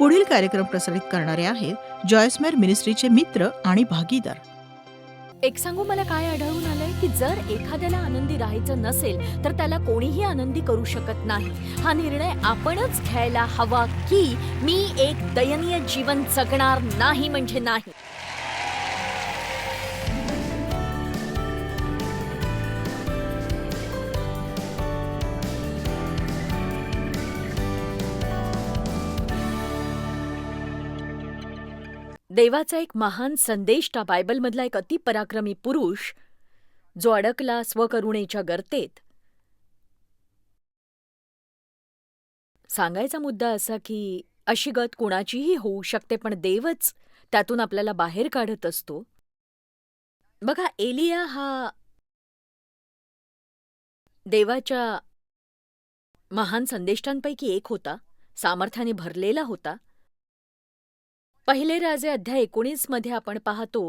पुढील कार्यक्रम प्रसारित करणारे आहेत जॉयसमेर मिनिस्ट्रीचे मित्र आणि भागीदार. एक सांगू, मला काय आढळून आलंय की जर एखाद्याला आनंदी राहायचं नसेल तर त्याला कोणीही आनंदी करू शकत नाही. हा निर्णय आपणच घ्यायला हवा की मी एक दयनीय जीवन जगणार नाही म्हणजे नाही. देवाचा एक महान संदेष्टा बायबलमधला एक अतिपराक्रमी पुरुष जो अडकला स्वकरुणेच्या गर्तेत. सांगायचा मुद्दा असा की अशी गत कुणाचीही होऊ शकते, पण देवच त्यातून आपल्याला बाहेर काढत असतो. बघा, एलिया हा देवाच्या महान संदेष्टांपैकी एक होता, सामर्थ्याने भरलेला होता. पहिले राजे अध्याय 19 मध्ये आपण पाहतो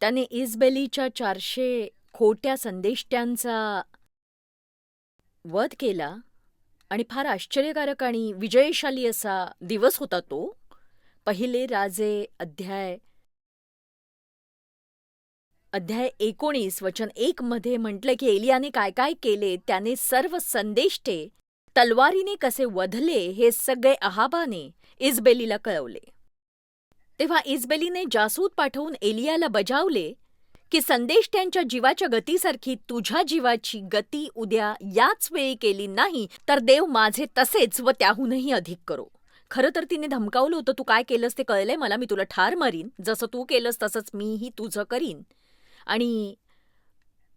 त्याने इजबेलीच्या 400 खोट्या संदेष्ट्यांचा वध केला आणि फार आश्चर्यकारक आणि विजयशाली असा दिवस होता तो. पहिले राजे अध्याय 19 वचन 1 मध्ये म्हटलं की एलियाने काय काय केले. त्याने सर्व संदेष्टे तलवारीने कसे वधले हे सगळे अहाबाने इजबेलीला कळवले. तेव्हा इजबेलीने जासूद पाठवून एलियाला बजावले की संदेष्ट्यांच्या जीवाच्या गतीसारखी तुझ्या जीवाची गती उद्या याच वेळी केली नाही तर देव माझे तसेच व त्याहूनही अधिक करो. खरं तर तिने धमकावलं होतं, तू काय केलंस ते कळलंय मला, मी तुला ठार मारीन, जसं तू केलंस तसंच मीही तुझं करीन. आणि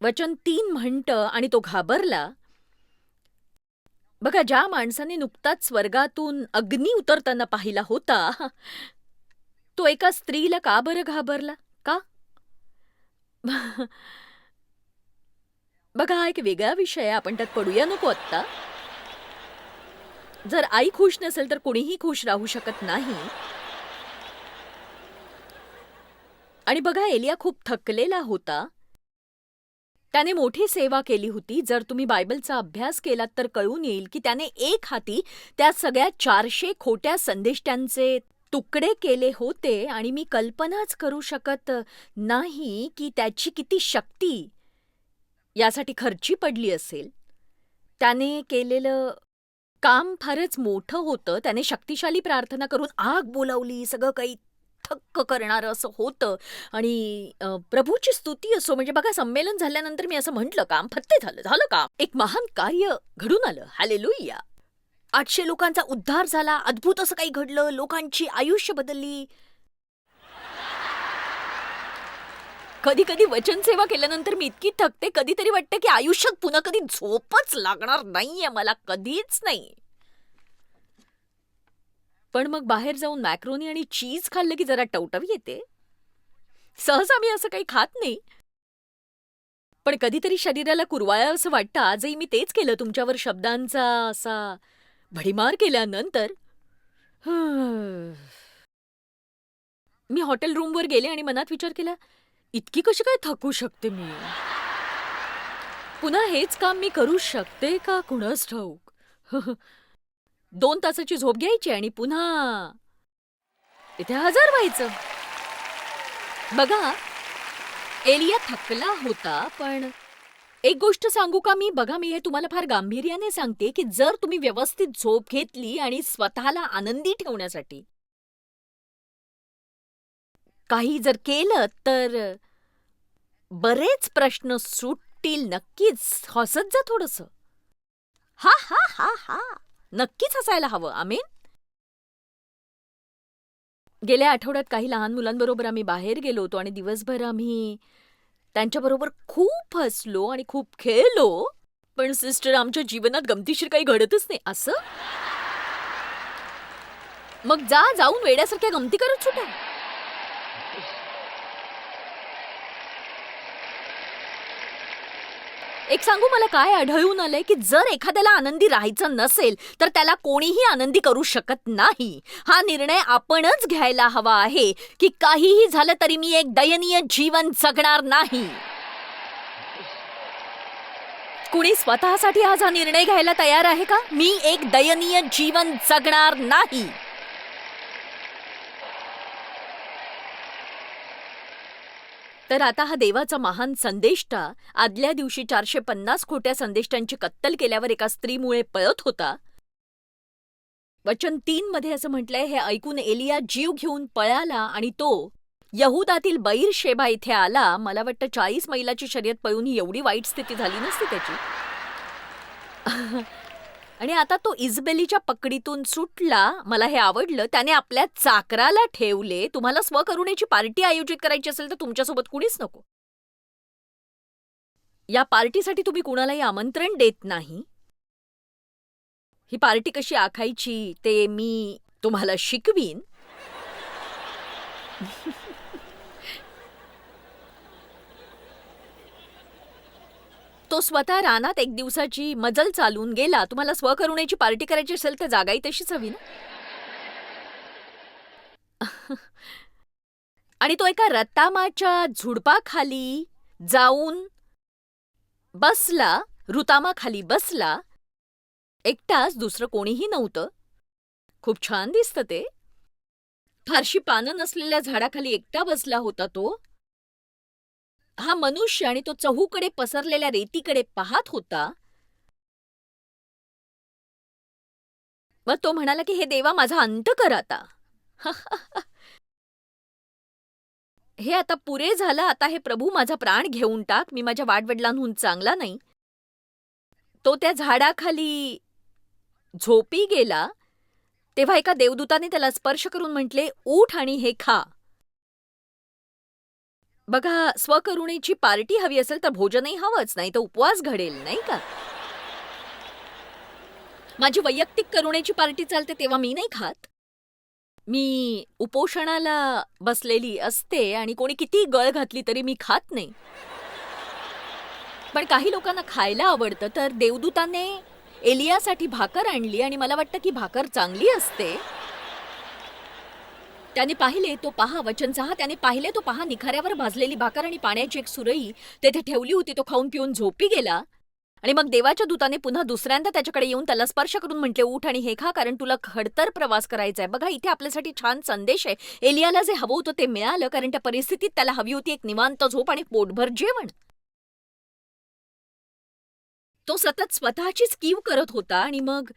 वचन 3 म्हणतं आणि तो घाबरला. बघा, ज्या माणसाने नुकताच स्वर्गातून अग्नी उतरताना पाहिला होता तो एका स्त्रीला का बरं घाबरला? का? बघा, हा एक वेगळा विषय आहे, आपण त्यात पडूया नको आत्ता. जर आई खुश नसेल तर कोणीही खुश राहू शकत नाही. आणि बघा, एलिया खूप थकलेला होता. त्याने मोठी सेवा केली होती. जर तुम्ही बायबलचा अभ्यास केलात तर कळून येईल की त्याने एक हाती त्या सगळ्या 400 खोट्या संदेष्ट्यांचे तुकडे केले होते. आणि मी कल्पनाच करू शकत नाही की त्याची किती शक्ती यासाठी खर्ची पडली असेल. त्याने केलेलं काम फारच मोठं होतं. त्याने शक्तिशाली प्रार्थना करून आग बोलावली, सगळं काही थक्क करणारं असं होतं. आणि प्रभूची स्तुती असो, म्हणजे बघा, संमेलन झाल्यानंतर मी असं म्हटलं, काम फत्ते झालं काम, एक महान कार्य घडून आलं, हालेलुया. 800 लोकांचा उद्धार झाला, अद्भुत असं काही घडलं, लोकांची आयुष्य बदलली. कधी कधी वचन सेवा केल्यानंतर मी इतकी थकते, कधीतरी वाटतं की आयुष्यात पुन्हा कधी झोपच लागणार नाहीये मला, कधीच नाही. पण मग बाहेर जाऊन मॅक्रोनी आणि चीज खाल्लं की जरा टवटवी येते. सहसा मी असं काही खात नाही, पण कधीतरी शरीराला कुरवाळं असं वाटतं. आजही मी तेच केलं. तुमच्यावर शब्दांचा असा भडीमार केल्यानंतर मी हॉटेल रूमवर गेले आणि मनात विचार केला, इतकी कशी काय थकू शकते मी? पुन्हा हेच काम मी करू शकते का कुणास ठाऊक. 2 तासाची झोप घ्यायची आणि पुन्हा इथे हजर व्हायचं. बघा, एलिया थकला होता, पण एक गोष्ट सांगू का मी? बघा, मी हे तुम्हाला फार गांभीर्याने सांगते की जर तुम्ही व्यवस्थित झोप घेतली आणि स्वतःला आनंदी ठेवण्यासाठी काही जर केलं तर बरेच प्रश्न सुटतील. नक्कीच हसत जा थोडंसं. हा हा हा हा नक्कीच हसायला हवं. आमेन. गेल्या आठवड्यात काही लहान मुलांबरोबर आम्ही बाहेर गेलो होतो आणि दिवसभर आम्ही त्यांच्याबरोबर खूप हसलो आणि खूप खेळलो. पण सिस्टर, आमच्या जीवनात गमतीशीर काही घडतच नाही असं. मग जाऊन वेड्यासारख्या गमती करत सुटा. एक सांगू, मला काय आढळून आलंय की जर एखाद्याला आनंदी राहायचं नसेल तर त्याला कोणीही आनंदी करू शकत नाही. हा निर्णय आपणच घ्यायला हवा आहे की काहीही झालं तरी मी एक दयनीय जीवन जगणार नाही. कुणी स्वतःसाठी आज हा निर्णय घ्यायला तयार आहे का? मी एक दयनीय जीवन जगणार नाही. तर आता हा देवाचा महान संदेष्टा आदल्या दिवशी 450 खोट्या संदेष्टांची कत्तल केल्यावर एका स्त्रीमुळे पळत होता. वचन 3 मध्ये असं म्हटलंय, हे ऐकून एलिया जीव घेऊन पळाला आणि तो यहुदातील बैरशेबा इथे आला. मला वाटतं 40 मैलाची शर्यत पळून ही एवढी वाईट स्थिती झाली नसती त्याची. आणि आता तो इजबेलीच्या पकडीतून सुटला. मला हे आवडलं. त्याने आपल्या चाकराला ठेवले. तुम्हाला स्वकरुणेची पार्टी आयोजित करायची असेल तर तुमच्यासोबत कुणीच नको. या पार्टीसाठी तुम्ही कुणालाही आमंत्रण देत नाही. ही पार्टी कशी आखायची ते मी तुम्हाला शिकवीन. तो स्वतः रानात एक दिवसाची मजल चालून गेला. तुम्हाला स्वकरुणेची पार्टी करायची असेल तर जागाही तशीच हवी ना. आणि तो एका रतामाच्या झुडपाखाली जाऊन बसला. रुतामाखाली बसला. एकटाच, दुसरं कोणीही नव्हतं. खूप छान दिसतं ते. फारशी पानं नसलेल्या झाडाखाली एकटा बसला होता तो. हा मनुष्य आणि तो चहूकडे पसरलेल्या रेतीकडे पाहत होता. मग तो म्हणाला की हे देवा, माझा अंत कर आता. हे आता पुरे झालं. आता हे प्रभू, माझा प्राण घेऊन टाक. मी माझ्या वाडवडिलांहून चांगला नाही. तो त्या झाडाखाली झोपी गेला. तेव्हा एका देवदूताने त्याला स्पर्श करून म्हटले, उठ आणि हे खा. बघा, स्वकरुणेची पार्टी हवी असेल तर भोजनही हवंच, नाही तर उपवास घडेल, नाही का. माझी वैयक्तिक करुणेची पार्टी चालते तेव्हा मी नाही खात. मी उपोषणाला बसलेली असते आणि कोणी किती गळ घातली तरी मी खात नाही. पण काही लोकांना खायला आवडतं. तर देवदूताने एलियासाठी भाकर आणली आणि मला वाटतं की भाकर चांगली असते. त्याने पाहिले तो पहा, वचन 6, त्याने पाहिले तो पहा, निखाऱ्यावर भाजलेली भाकर आणि पाण्याची एक सुरई तेथे ठेवली होती. तो खाऊन पिऊन झोपी गेला. आणि मग देवाच्या दूताने पुन्हा दुसऱ्यांदा त्याच्याकडे येऊन त्याला स्पर्श करून म्हटले, उठ आणि हे खा, कारण तुला खडतर प्रवास करायचा आहे. बघा, इथे आपल्यासाठी छान संदेश आहे. एलियाला जे हवं होतं ते मिळालं, कारण त्या परिस्थितीत त्याला हवी होती एक निवांत झोप आणि पोटभर जेवण. तो सतत स्वतःचीच कीव करत होता. आणि मग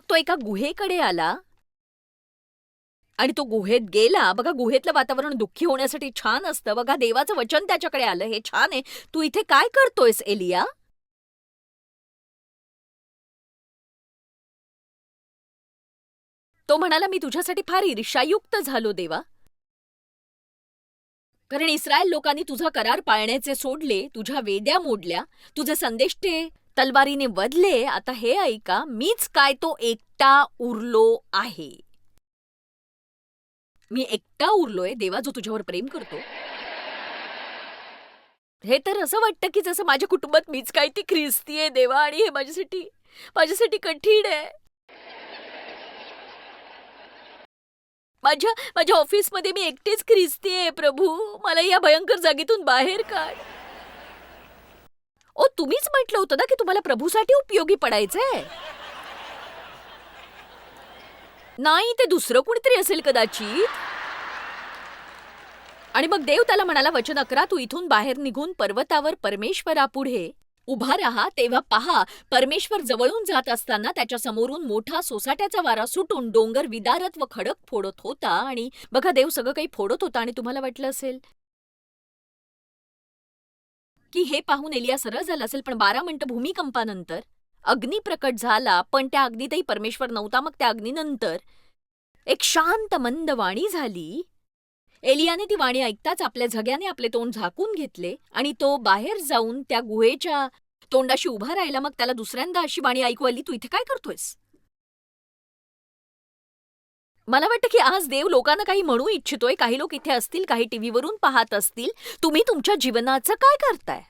तो एका गुहेकडे आला आणि तो गुहेत गेला. बघा, गुहेतलं वातावरण दुःखी होण्यासाठी छान असतं. बघा, देवाचं वचन त्याच्याकडे आलं, हे छान आहे. तू इथे काय करतोयस एलिया? तो म्हणाला, मी तुझ्यासाठी फार ईर्ष्यायुक्त झालो देवा, कारण इस्रायल लोकांनी तुझा करार पाळण्याचे सोडले, तुझ्या वेद्या मोडल्या, तुझे संदेष्टे तलवारीने वधले. आता हे ऐका, मीच काय तो एकटा उरलो आहे. मी एकटा उरलोय देवा, जो तुझ्यावर प्रेम करतो. हे तर असं वाटतं की जसं माझ्या कुटुंबात मीच काय ती ख्रिस्ती आहे देवा, आणि हे माझ्यासाठी कठीण आहे. माझ्या ऑफिसमध्ये मी एकटीच ख्रिस्ती आहे. प्रभू, मला या भयंकर जागेतून बाहेर काढ. ओ, तुम्हीच म्हटलं होतं ना की तुम्हाला प्रभूसाठी उपयोगी पडायचंय. नाही, ते दुसरं कुणीतरी असेल कदाचित. आणि मग देव त्याला म्हणाला, वचन 11, तू इथून बाहेर निघून पर्वतावर परमेश्वरापुढे उभा राहा. तेव्हा पहा, परमेश्वर जवळून जात असताना त्याच्या समोरून मोठा सोसाट्याचा वारा सुटून डोंगर विदारत व खडक फोडत होता. आणि बघा, देव सगळं काही फोडत होता. आणि तुम्हाला वाटलं असेल की हे पाहून एलिया सरळ झाला असेल, पण 12 मिनिटं भूमिकंपानंतर अग्नी प्रकट झाला. पण त्या अग्नीतही परमेश्वर नव्हता. मग त्या अग्नीनंतर एक शांत मंद वाणी झाली. एलियाने ती वाणी ऐकताच आपल्या झग्याने आपले तोंड झाकून घेतले आणि तो बाहेर जाऊन त्या गुहेच्या तोंडाशी उभा राहिला. मग त्याला दुसऱ्यांदा अशी वाणी ऐकू आली, तू इथे काय करतोयस? मला वाटतं की आज देव लोकांना काही म्हणू इच्छितोय. काही लोक इथे असतील, काही टीव्हीवरून पाहत असतील. तुम्ही तुमच्या जीवनाचं काय करताय?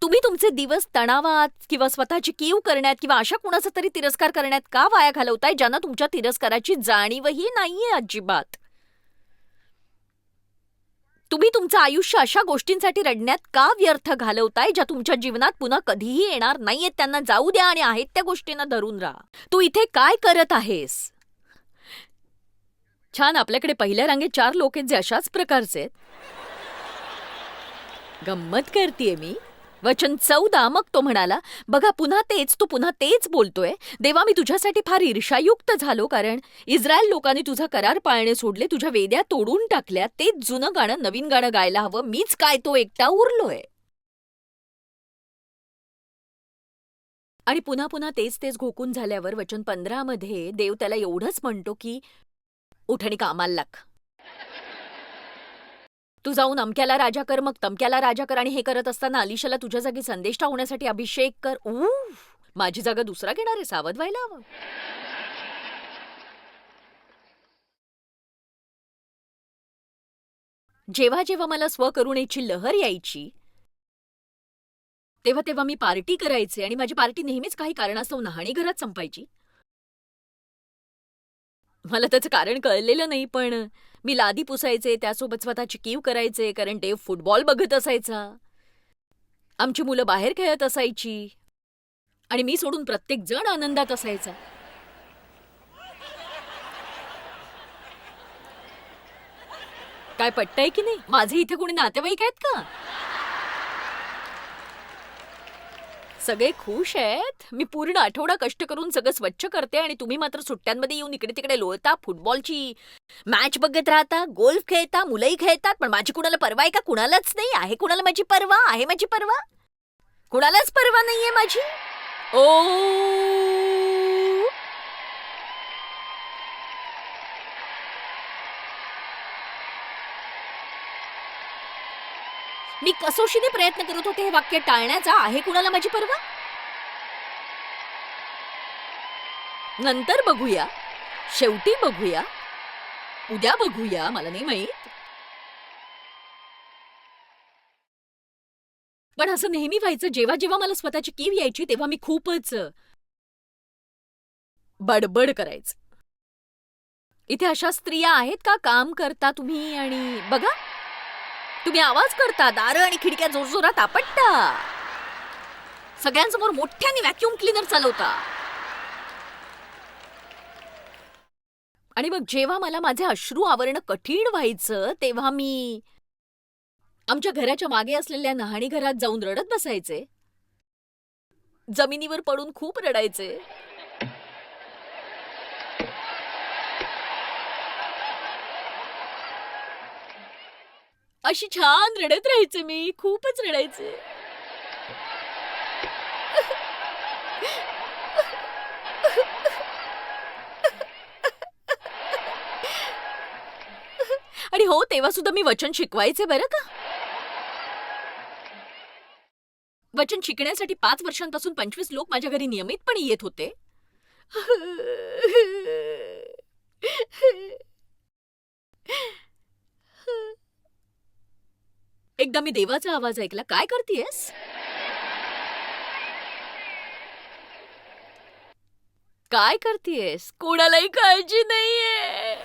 तुम्ही तुमचे दिवस तणावात किंवा स्वतःची कीव करण्यात किंवा अशा कुणाचा तरी तिरस्कार करण्यात का वाया घालवताय, ज्यांना तुमच्या तिरस्काराची जाणीवही नाहीये अजिबात? तुम्ही तुमचं आयुष्य अशा गोष्टींसाठी रडण्यात का व्यर्थ घालवताय, ज्या तुमच्या जीवनात पुन्हा कधीही येणार नाहीयेत? त्यांना जाऊ द्या आणि आहेत त्या गोष्टींना धरून राहा. तू इथे काय करत आहेस? छान, आपल्याकडे पहिल्या रांगेत 4 लोक आहेत जे अशाच प्रकारचे आहेत. गंमत करतीये मी. वचन 14 मग तो म्हणाला, बघा तू पुन्हा तेच बोलतोय. देवा, मी तुझ्यासाठी फार ईर्ष्यायुक्त झालो, कारण इस्रायल लोकांनी तुझा करार पाळणे सोडले, तुझ्या वेद्या तोडून टाकल्या. तेच जुनं गाणं नवीन गाणं गायला हवं, मीच काय तो एकटा उरलोय. आणि पुन्हा पुन्हा तेच तेच घोकून झाल्यावर वचन 15 मध्ये देव त्याला एवढंच म्हणतो की उठ आणि कामाला लाग. तू जाऊन अमक्याला राजा कर, मग तमक्याला राजा कर, आणि हे करत असताना अलिशाला तुझ्या जागी संदेष्टा होण्यासाठी अभिषेक कर. माझी जागा दुसरा घेणार आहे, सावध व्हायला हवं. जेव्हा जेव्हा मला स्वकरुणेची लहर यायची, तेव्हा तेव्हा मी पार्टी करायचे, आणि माझी पार्टी नेहमीच काही कारणास्तव न्हाणीघरात संपायची. मला त्याचं कारण कळलेलं नाही, पण मी लादी पुसायचे, त्यासोबत स्वतःची कीव करायचे, कारण देव फुटबॉल बघत असायचा. आमची मुलं बाहेर खेळत असायची आणि मी सोडून प्रत्येक जण आनंदात असायचा. काय पटतंय की नाही? माझे इथे कोणी नातेवाईक आहेत का? सगळे खुश आहेत. मी पूर्ण आठवडा कष्ट करून सगळं स्वच्छ करते आणि तुम्ही मात्र सुट्ट्यांमध्ये येऊन इकडे तिकडे लोळता, फुटबॉलची मॅच बघत राहता, गोल्फ खेळता, मुलंही खेळतात. पण माझी कुणाला पर्वा आहे का? कुणालाच नाही. आहे कुणाला माझी पर्वा? आहे माझी पर्वा? कुणालाच पर्वा नाहीये माझी. ओ, मी कसोशीने प्रयत्न करत होते हे वाक्य टाळण्याचा. आहे कुणाला माझी पर्वा? नंतर बघूया, शेवटी बघूया, उद्या बघूया, मला नाही माहित. पण असं नेहमी व्हायचं. जेव्हा जेव्हा मला स्वतःची कीव यायची तेव्हा मी खूपच बडबड करायचं. इथे अशा स्त्रिया आहेत का? काम करता तुम्ही आणि बघा, तुम्ही आवाज करता, दारं आणि खिडक्या जोरजोरात आपटता, सगळ्यांसमोर मोठ्याने व्हॅक्यूम क्लीनर चालवता, आणि मग जेव्हा मला माझे अश्रू आवरणं कठीण व्हायचं तेव्हा मी आमच्या घराच्या मागे असलेल्या न्हाणीघरात जाऊन रडत बसायचे. जमिनीवर पडून खूप रडायचे. अशी छान रडत राहायचे मी, खूपच रडायचे. आणि हो, तेव्हा सुद्धा मी वचन शिकवायचे बरं का. वचन शिकण्यासाठी 5 वर्षांपासून 25 लोक माझ्या घरी नियमितपणे येत होते. एकदा मी देवाचा आवाज ऐकला, काय करतेयस? काय करतेयस? कोणालाही काळजी नाहीये.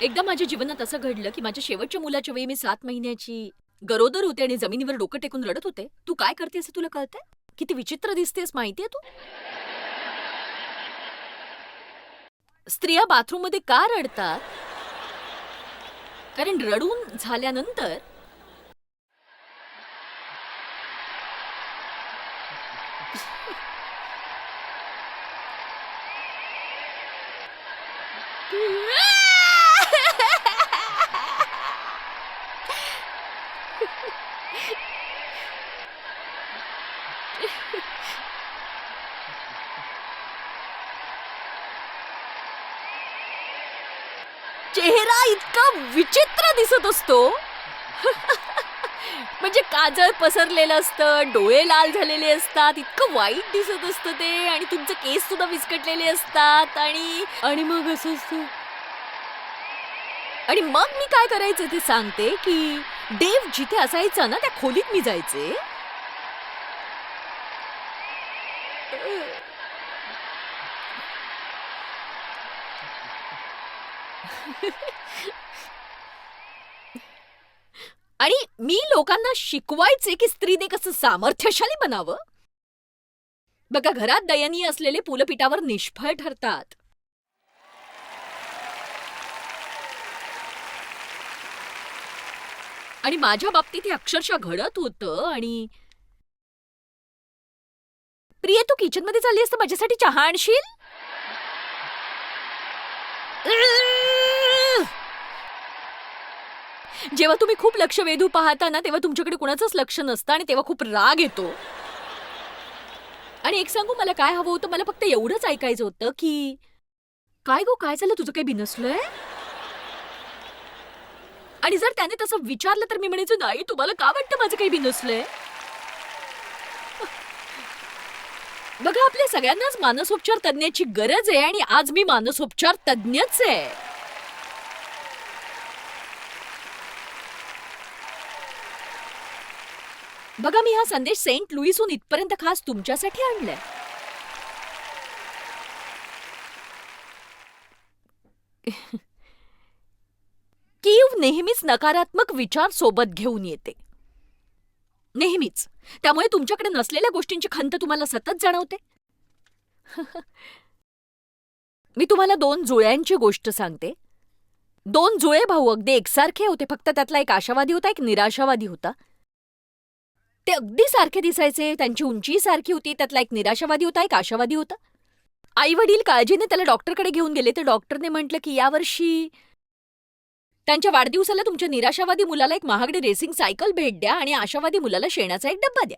एकदा माझ्या जीवनात असं घडलं की माझ्या शेवटच्या मुलाच्या वेळी मी 7 महिन्याची गरोदर होते आणि जमिनीवर डोकं टेकून रडत होते. तू काय करतेस हे तुला कळतंय? किती विचित्र दिसतेस माहितीये तू? स्त्रिया बाथरूममध्ये का रडतात? कारण रडून झाल्यानंतर चेहरा इतका विचित्र दिसत असतो. म्हणजे काजळ पसरलेलं असतं, डोळे लाल झालेले असतात, इतकं वाईट दिसत असतं ते, आणि तुमचे केस सुद्धा विस्कटलेले असतात, आणि मग असं असतं. आणि मग मी काय करायचं ते सांगते की देव जिथे असायचा ना त्या खोलीत मी जायचे. आणि मी लोकांना शिकवायचे की स्त्रीने कसं सामर्थ्यशाली बनावं. बघा, घरात दयनीय असलेले पुलपीठावर निष्फळ ठरतात. आणि माझ्या बाबतीत हे अक्षरशः घडत होतं. आणि प्रिये, तू किचनमध्ये चालली असतं माझ्यासाठी चहा आणशील? जेव्हा तुम्ही खूप लक्ष वेधू पाहता ना, तेव्हा तुमच्याकडे कुणाचंच लक्ष नसतं आणि तेव्हा खूप राग येतो. आणि एक सांगू, मला काय हवं होतं? मला फक्त एवढंच ऐकायचं होतं की काय गो, काय झालं? तुझं काही बिनसलंय? आणि जर त्याने तसं विचारलं तर मी म्हणायचं, नाही, तुम्हाला का वाटतं माझं काही बिनसलंय? बघा, आपल्या सगळ्यांनाच मानसोपचार तज्ञाची गरज आहे आणि आज मी मानसोपचार तज्ञच आहे. बघा, मी हा संदेश सेंट लुईसहून इथपर्यंत खास तुमच्यासाठी आणलाय. कीव नेहमीच नकारात्मक विचार सोबत घेऊन येते. नेहमीच. त्यामुळे तुमच्याकडे नसलेल्या गोष्टींची खंत तुम्हाला सतत जाणवते. मी तुम्हाला 2 जुळ्यांची गोष्ट सांगते. 2 जुळे भाऊ अगदी एकसारखे होते, फक्त त्यातला एक आशावादी होता, एक निराशावादी होता. ते अगदी सारखे दिसायचे, त्यांची उंचीही सारखी होती. त्यातला एक निराशावादी होता, एक आशावादी होता. आई-वडील काळजीने त्याला डॉक्टरकडे घेऊन गेले, तर डॉक्टरने म्हटलं की यावर्षी त्यांच्या वाढदिवसाला तुमच्या निराशावादी मुलाला एक महागडी रेसिंग सायकल भेट द्या आणि आशावादी मुलाला शेणाचा एक डब्बा द्या.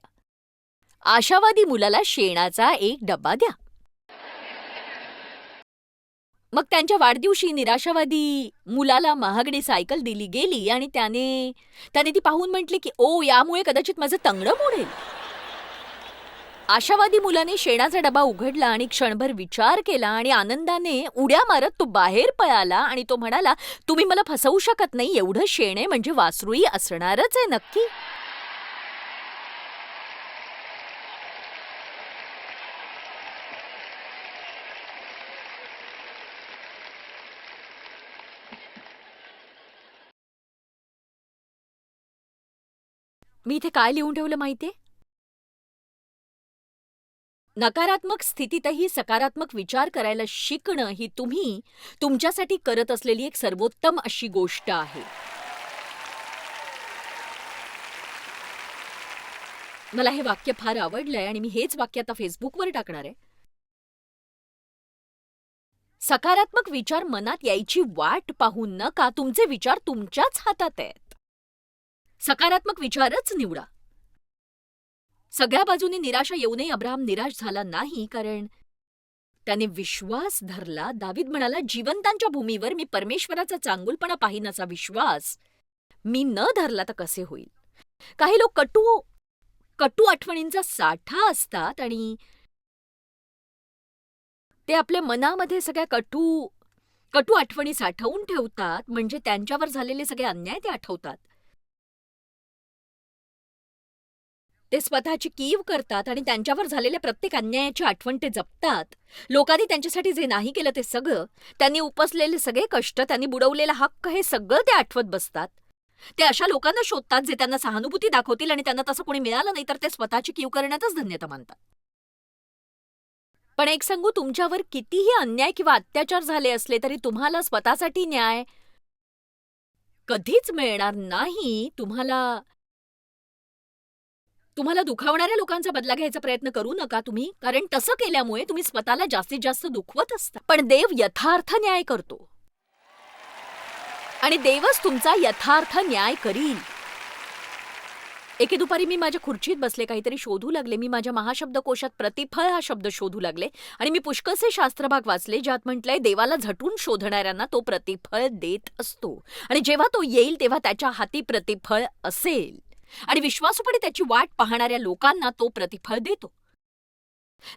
आशावादी मुलाला शेणाचा एक डब्बा द्या. मग त्यांच्या वाढदिवशी निराशावादी मुलाला महागडी सायकल दिली गेली आणि त्याने त्याने ती पाहून म्हटले की ओ, यामुळे कदाचित माझं तंगडं मोडेल. आशावादी मुलाने शेणाचा डबा उघडला आणि क्षणभर विचार केला आणि आनंदाने उड्या मारत तो बाहेर पळाला आणि तो म्हणाला, तुम्ही मला फसवू शकत नाही, एवढं शेण आहे म्हणजे वासरूही असणारच आहे नक्की. मी इथे काय लिहून ठेवलं माहितीये? नकारात्मक स्थितीतही सकारात्मक विचार करायला शिकणं ही तुम्ही तुमच्यासाठी करत असलेली एक सर्वोत्तम अशी गोष्ट आहे. मला हे वाक्य फार आवडलंय आणि मी हेच वाक्य आता फेसबुकवर टाकणार आहे. सकारात्मक विचार मनात यायची वाट पाहून नका, तुमचे विचार तुमच्याच हातात आहेत. सकारात्मक विचारच निवडा. सगळ्या बाजूने निराशा येऊनही अब्राहम निराश झाला नाही, कारण त्याने विश्वास धरला. दावीद म्हणाला, जिवंतांच्या भूमीवर मी परमेश्वराचा चांगुलपणा पाहीन असा विश्वास मी न धरला तर कसे होईल. काही लोक कटू कटू आठवणींचा साठा असतात आणि ते आपल्या मनामध्ये सगळ्या कटू कटू आठवणी साठवून ठेवतात, म्हणजे त्यांच्यावर झालेले सगळे अन्याय ते आठवतात. ते स्वतःची कीव करतात आणि त्यांच्यावर झालेल्या प्रत्येक अन्यायाची आठवण ते जपतात. लोकांनी त्यांच्यासाठी जे नाही केलं ते सगळं, त्यांनी उपसलेले सगळे कष्ट, त्यांनी बुडवलेला हक्क, हे सगळं ते आठवत बसतात. ते अशा लोकांना शोधतात जे त्यांना सहानुभूती दाखवतील आणि त्यांना तसं कोणी मिळालं नाही तर ते स्वतःची कीव करण्यातच धन्यता मानतात. पण एक सांगू, तुमच्यावर कितीही अन्याय किंवा अत्याचार झाले असले तरी तुम्हाला स्वतःसाठी न्याय कधीच मिळणार नाही. तुम्हाला दुखावणाऱ्या लोकांचा बदला घ्यायचा प्रयत्न करू नका तुम्ही, कारण तसं केल्यामुळे तुम्ही स्वतःला जास्तीत जास्त दुखवत असता. पण देव यथार्थ न्याय करतो आणि देवच तुमचा यथार्थ न्याय करील. एके दुपारी मी माझ्या खुर्चीत बसले, काहीतरी शोधू लागले. मी माझ्या महाशब्दकोशात प्रतिफळ हा शब्द शोधू लागले आणि मी पुष्कळसे शास्त्रभाग वाचले ज्यात म्हटलंय, देवाला झटून शोधणाऱ्यांना तो प्रतिफळ देत असतो आणि जेव्हा तो येईल तेव्हा त्याच्या हाती प्रतिफळ असेल आणि विश्वासूपणे त्याची वाट पाहणाऱ्या लोकांना तो प्रतिफळ देतो.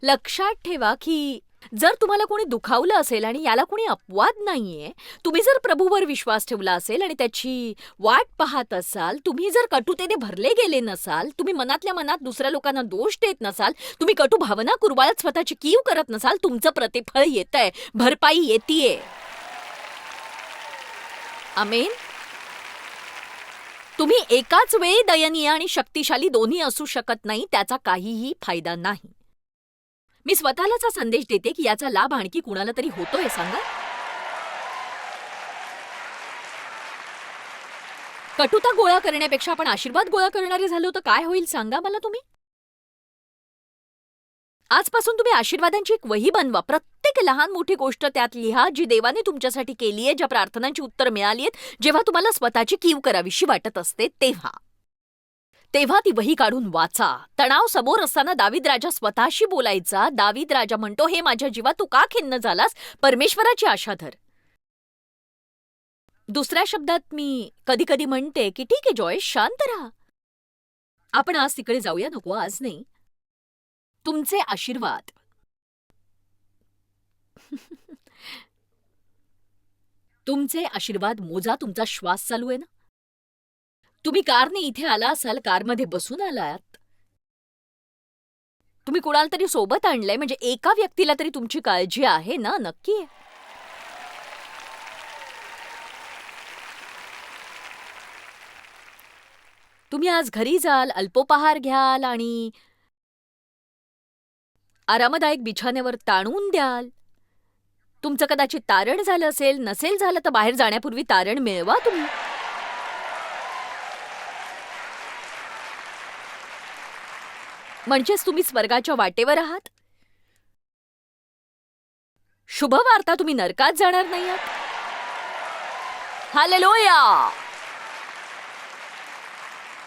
लक्षात ठेवा की जर तुम्हाला कोणी दुखावलं असेल आणि याला कोणी अपवाद नाहीये, तुम्ही जर प्रभूवर विश्वास ठेवला असेल आणि त्याची वाट पाहत असाल, तुम्ही जर कटुतेने भरले गेले नसाल, तुम्ही मनातल्या मनात दुसऱ्या लोकांना दोष देत नसाल, तुम्ही कटू भावना कुरवाळत स्वतःची कीव करत नसाल, तुमचं प्रतिफळ येतंय, भरपाई येतीये. आमेन. तुम्ही एकाच वेळी दयनीय आणि शक्तिशाली दोन्ही असू शकत नाही, त्याचा काहीही फायदा नाही. मी स्वतःलाच हा संदेश देते की याचा लाभ आणखी कुणाला तरी होतोय, सांगा. कटुता गोळा करण्यापेक्षा आपण आशीर्वाद गोळा करणारे झालो तर काय होईल सांगा मला तुम्ही. आजपासून तुम्ही आशीर्वादांची एक वही बनवा. प्रत्येक लहान मोठी गोष्ट त्यात लिहा जी देवाने तुमच्यासाठी केली आहे, ज्या प्रार्थनांची उत्तर मिळाली आहेत. जेव्हा तुम्हाला स्वतःची कीव करावीशी वाटत असते तेव्हा तेव्हा ती वही काढून वाचा. तणाव समोर असताना दावीद राजा स्वतःशी बोलायचा. दावीद राजा म्हणतो, हे माझ्या जीवा तू का खिन्न झालास? परमेश्वराची आशा धर. दुसऱ्या शब्दात मी कधी कधी म्हणते की ठीक आहे जॉय, शांत राहा. आपण आज तिकडे जाऊया. नको, आज नाही. तुमचे आशीर्वाद तुमचे आशीर्वाद मोजा. तुमचा श्वास चालू आहे ना? तुम्ही कारने इथे आला असाल, कारमध्ये बसून आलात. तुम्ही कुणाला तरी सोबत आणलंय म्हणजे एका व्यक्तीला तरी तुमची काळजी आहे ना? नक्की आहे. तुम्ही आज घरी जाल, अल्पोपहार घ्याल आणि आरामदायक बिछाण्यावर ताणून द्याल. तुमचं कदाचित तारण झालं असेल, नसेल झालं तर बाहेर जाण्यापूर्वी तारण मिळवा तुम्ही. म्हणजेच तुम्ही स्वर्गाच्या वाटेवर आहात. शुभ वार्ता, तुम्ही नरकात जाणार नाही आहात. हालेलुया!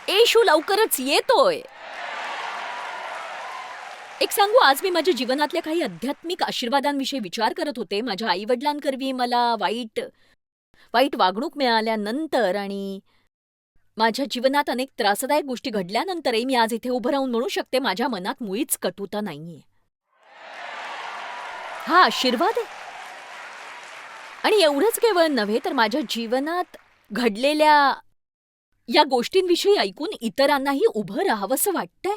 येशू लवकरच येतोय. एक सांगू, आज मी माझ्या जीवनातल्या काही आध्यात्मिक आशीर्वादांविषयी विचार करत होते. माझ्या आईवडिलांकरवी मला वाईट वागणूक मिळाल्यानंतर आणि माझ्या जीवनात अनेक त्रासदायक गोष्टी घडल्यानंतरही मी आज इथे उभं राहून म्हणू शकते, माझ्या मनात मुळीच कटुता नाहीये. हा आशीर्वाद आहे. आणि एवढंच केवळ नव्हे तर माझ्या जीवनात घडलेल्या या गोष्टींविषयी ऐकून इतरांनाही उभं राहावंसं वाटतंय.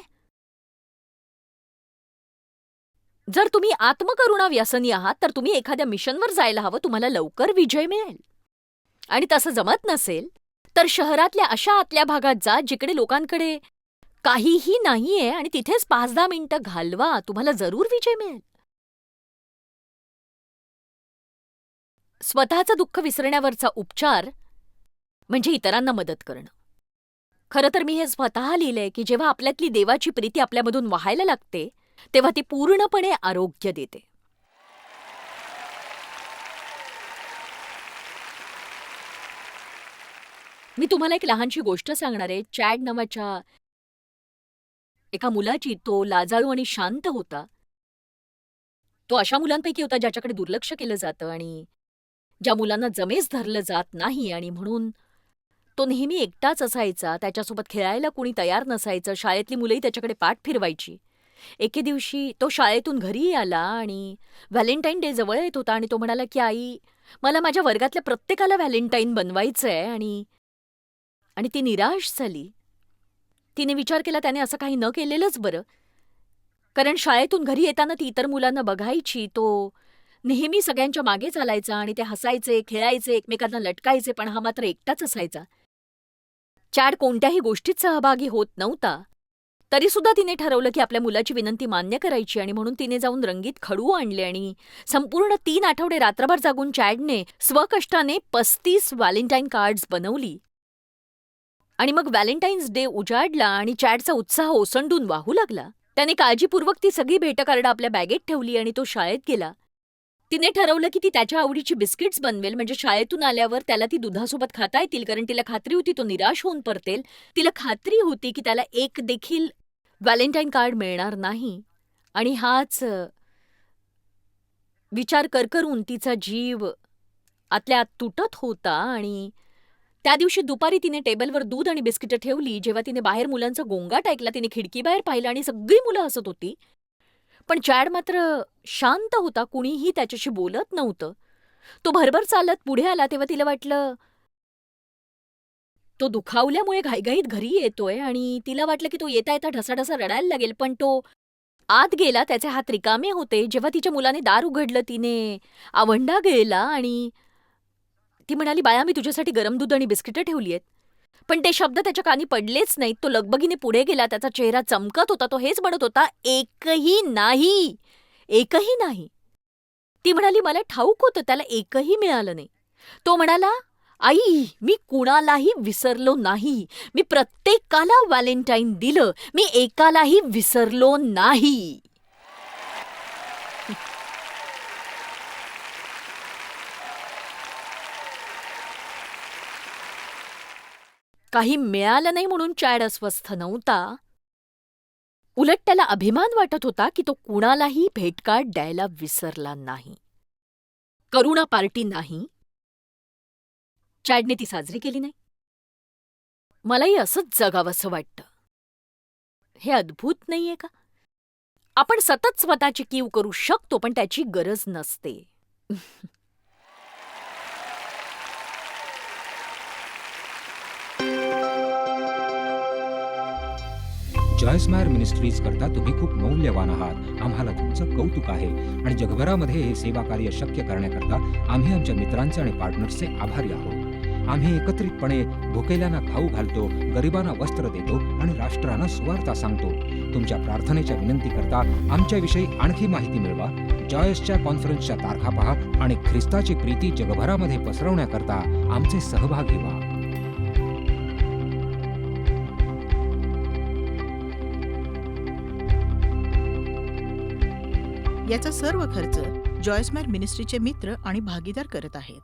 जर तुम्ही आत्मकरुणा व्यसनी आहात तर तुम्ही एखाद्या मिशनवर जायला हवं. तुम्हाला लवकर विजय मिळेल. आणि तसं जमत नसेल तर शहरातल्या अशा आतल्या भागात जा जिकडे लोकांकडे काहीही नाहीये आणि तिथेच 5-10 मिनिटं घालवा. तुम्हाला जरूर विजय मिळेल. स्वतःचं दुःख विसरण्यावरचा उपचार म्हणजे इतरांना मदत करणं. खरं तर मी हे स्वतः लिहिलंय की जेव्हा आपल्यातली देवाची प्रीती आपल्यामधून वाहायला लागते तेव्हा ती पूर्णपणे आरोग्य देते. मी तुम्हाला एक लहानशी गोष्ट सांगणार आहे. चॅड नावाच्या एका मुलाची. तो लाजाळू आणि शांत होता. तो अशा मुलांपैकी होता ज्याच्याकडे दुर्लक्ष केलं जातं आणि ज्या मुलांना जमेस धरलं जात नाही आणि म्हणून तो नेहमी एकटाच असायचा. त्याच्यासोबत खेळायला कोणी तयार नसायचं. शाळेतली मुलंही त्याच्याकडे पाठ फिरवायची. एके दिवशी तो शाळेतून घरी आला आणि व्हॅलेंटाईन डे जवळ येत होता आणि तो म्हणाला की आई, मला माझ्या वर्गातल्या प्रत्येकाला व्हॅलेंटाईन बनवायचंय. आणि ती निराश झाली. तिने विचार केला त्याने असं काही न केलेलंच बरं. कारण शाळेतून घरी येताना ती इतर मुलांना बघायची. तो नेहमी सगळ्यांच्या मागे चालायचा आणि ते हसायचे, खेळायचे, एकमेकांना लटकायचे, पण हा मात्र एकटाच असायचा. चॅड कोणत्याही गोष्टीत सहभागी होत नव्हता. तरीसुद्धा तिने ठरवलं की आपल्या मुलाची विनंती मान्य करायची आणि म्हणून तिने जाऊन रंगीत खडू आणले आणि संपूर्ण 3 आठवडे रात्रभर जागून चॅडने स्वकष्टाने 35 व्हॅलेंटाईन कार्ड्स बनवली. आणि मग व्हॅलेंटाईन्स डे उजाडला आणि चॅडचा उत्साह ओसंडून वाहू लागला. त्याने काळजीपूर्वक ती सगळी भेटकार्ड आपल्या बॅगेत ठेवली आणि तो शाळेत गेला. तिने ठरवलं की ती त्याच्या आवडीची बिस्किट्स बनवेल म्हणजे शाळेतून आल्यावर त्याला ती दुधासोबत खाता येतील. कारण तिला खात्री होती तो निराश होऊन परतेल. तिला खात्री होती की त्याला एक देखील व्हॅलेंटाईन कार्ड मिळणार नाही. आणि हाच विचार करून तिचा जीव आतल्या आत तुटत होता. आणि त्या दिवशी दुपारी तिने टेबलवर दूध आणि बिस्किटं ठेवली. जेव्हा तिने बाहेर मुलांचा गोंगाट ऐकला तिने खिडकीबाहेर पाहिलं आणि सगळी मुलं हसत होती. पण चॅड मात्र शांत होता. कुणीही त्याच्याशी बोलत नव्हतं. तो भरभर चालत पुढे आला तेव्हा तिला वाटलं तो दुखावल्यामुळे घाईघाईत घरी येतोय आणि तिला वाटलं की तो येता येता ढसाढसा रडायला लागेल. पण तो आत गेला. त्याचे हात रिकामे होते. जेव्हा तिच्या मुलाने दार उघडलं तिने आवंढा गिळला आणि ती म्हणाली, बाया मी तुझ्यासाठी गरम दूध आणि बिस्किटं ठेवली आहेत. पण ते शब्द त्याच्या कानी पडलेच नाहीत. तो लगबगीने पुढे गेला. त्याचा चेहरा चमकत होता. तो हेच म्हणत होता, एकही नाही, एकही नाही. ती म्हणाली, मला ठाऊक होतं त्याला एकही मिळालं नाही. तो म्हणाला, आई, मी कुणालाही विसरलो नाही. मी प्रत्येकाला व्हॅलेंटाईन दिलं. मी एकालाही विसरलो नाही. काही मिळालं नाही म्हणून चॅड अस्वस्थ नव्हता. उलट त्याला अभिमान वाटत होता की तो कुणालाही भेटकार्ड द्यायला विसरला नाही. करुणा पार्टी नाही. चॅडने ती साजरी केली नाही. मलाही असंच जगावंसं वाटतं. हे अद्भुत नाहीये का? आपण सतत स्वतःची कीव करू शकतो, पण त्याची गरज नसते. जॉयस मायर मिनिस्ट्रीज करता तुम्ही खूप मौल्यवान आहात. आम्हाला तुमचं कौतुक आहे आणि जगभरामध्ये हे सेवा कार्य शक्य करण्याकरता आम्ही आमच्या मित्रांचे आणि पार्टनर्सचे आभारी आहोत. आम्ही एकत्रितपणे भुकेल्यांना खाऊ घालतो, गरिबांना वस्त्र देतो आणि राष्ट्रांना सुवार्ता सांगतो. तुमच्या प्रार्थनेच्या विनंती करता आमच्याविषयी आणखी माहिती मिळवा. जॉयसच्या कॉन्फरन्सच्या तारखा पहा आणि ख्रिस्ताची प्रीती जगभरामध्ये पसरवण्याकरता आमचे सहभागी व्हा. याचा सर्व खर्च जॉयस मायर मिनिस्ट्रीचे मित्र आणि भागीदार करत आहेत.